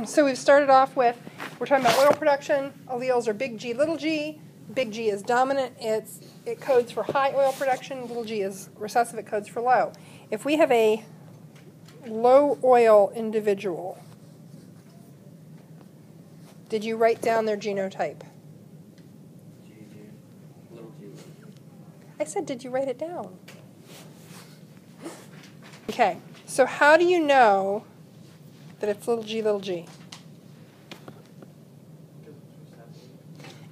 So we've started off with, we're talking about oil production. Alleles are big G, little g. Big G is dominant. It codes for high oil production. Little g is recessive. It codes for low. If we have a low oil individual, did you write down their genotype? I said, did you write it down? Okay, so how do you know that it's little g, little g?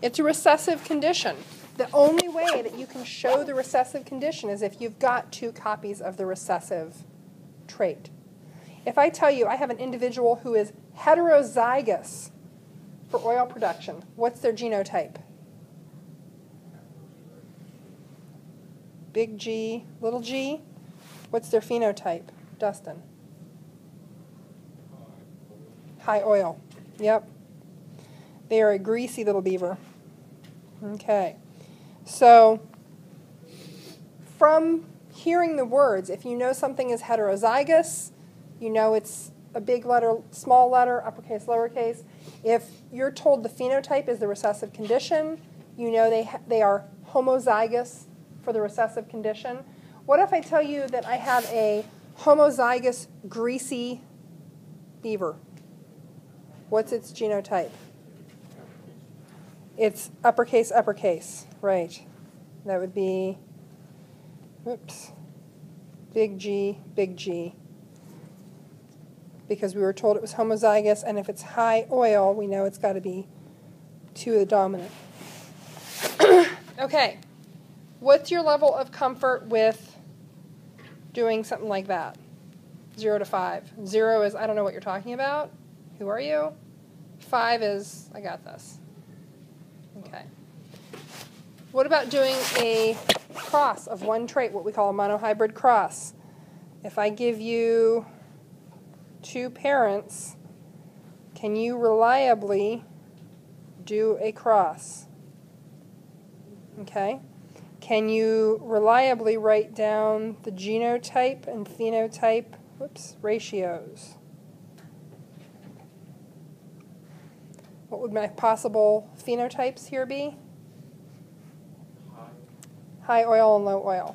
It's a recessive condition. The only way that you can show the recessive condition is if you've got two copies of the recessive trait. If I tell you I have an individual who is heterozygous for oil production, what's their genotype? Big G, little g. What's their phenotype? Dustin. High oil. Yep. They are a greasy little beaver. Okay. So, from hearing the words, if you know something is heterozygous, you know it's a big letter, small letter, uppercase, lowercase. If you're told the phenotype is the recessive condition, you know they are homozygous for the recessive condition. What if I tell you that I have a homozygous greasy beaver? What's its genotype? It's uppercase, uppercase, right. That would be, oops, big G, because we were told it was homozygous, and if it's high oil, we know it's got to be 2 of the dominant. Okay, what's your level of comfort with doing something like that? 0 to 5. 0 is, I don't know what you're talking about. Who are you? 5 is, I got this. Okay. What about doing a cross of one trait, what we call a monohybrid cross? If I give you 2 parents, can you reliably do a cross? Okay. Can you reliably write down the genotype and phenotype, ratios? What would my possible phenotypes here be? High oil and low oil.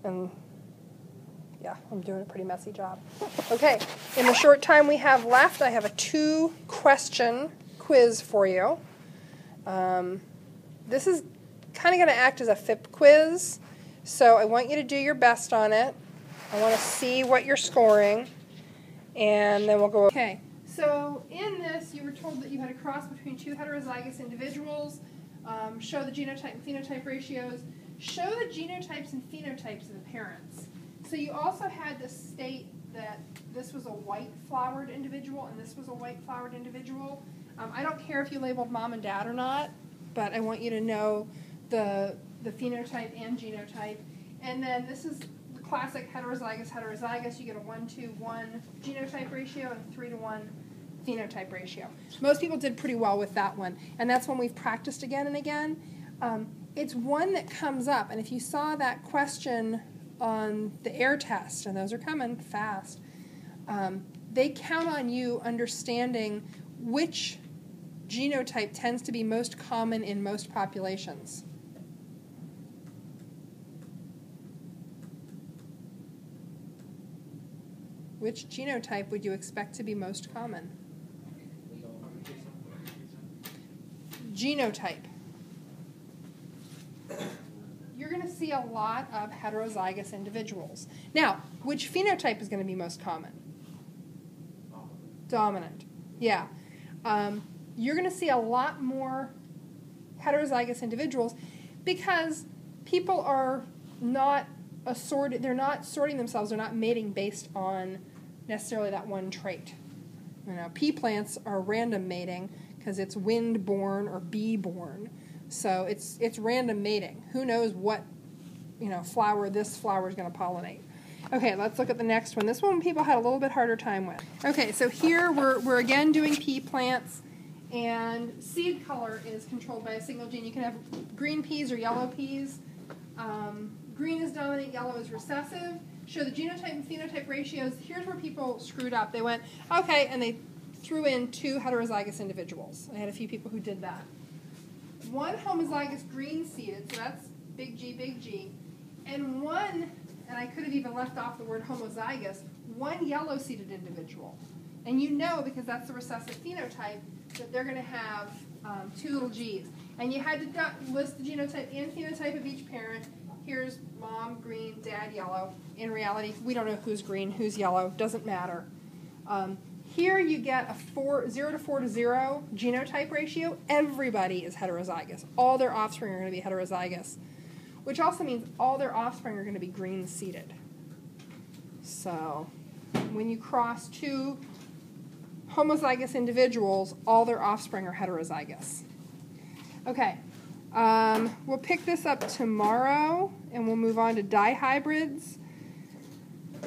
And yeah, I'm doing a pretty messy job. Okay, in the short time we have left, I have a 2-question quiz for you. This is kind of going to act as a FIP quiz, so I want you to do your best on it. I want to see what you're scoring, and then we'll go. Okay, so in this, you were told that you had a cross between 2 heterozygous individuals. Show the genotype and phenotype ratios. Show the genotypes and phenotypes of the parents. So you also had to state that this was a white-flowered individual and this was a white-flowered individual. I don't care if you labeled mom and dad or not, but I want you to know the phenotype and genotype. And then this is the classic heterozygous. You get a 1-to-1 genotype ratio and 3-to-1 phenotype ratio. Most people did pretty well with that one, and that's one we've practiced again and again. It's one that comes up, and if you saw that question on the air test, and those are coming fast, they count on you understanding which genotype tends to be most common in most populations. Which genotype would you expect to be most common? Genotype. You're going to see a lot of heterozygous individuals. Now, which phenotype is going to be most common? Dominant. Yeah. You're going to see a lot more heterozygous individuals because people are not assorted, they're not sorting themselves, they're not mating based on necessarily that one trait. You know, pea plants are random mating because it's wind-borne or bee-borne. So it's random mating. Who knows what, flower this flower is going to pollinate. Okay, let's look at the next one. This one people had a little bit harder time with. Okay, so here we're again doing pea plants, and seed color is controlled by a single gene. You can have green peas or yellow peas. Green is dominant, yellow is recessive. show the genotype and phenotype ratios. Here's where people screwed up. They went, okay, and they threw in 2 heterozygous individuals. I had a few people who did that. 1 homozygous green seeded, so that's big G, and 1, and I could have even left off the word homozygous, 1 yellow seeded individual. And you know, because that's the recessive phenotype, that they're going to have 2 little g's. And you had to list the genotype and phenotype of each parent. Here's mom green, dad yellow. In reality, we don't know who's green, who's yellow, doesn't matter. Here you get a 0 to 4 to 0 genotype ratio. Everybody is heterozygous. All their offspring are going to be heterozygous, which also means all their offspring are going to be green seeded. So when you cross 2 homozygous individuals, all their offspring are heterozygous. Okay, we'll pick this up tomorrow, and we'll move on to dihybrids.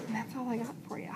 And that's all I got for you.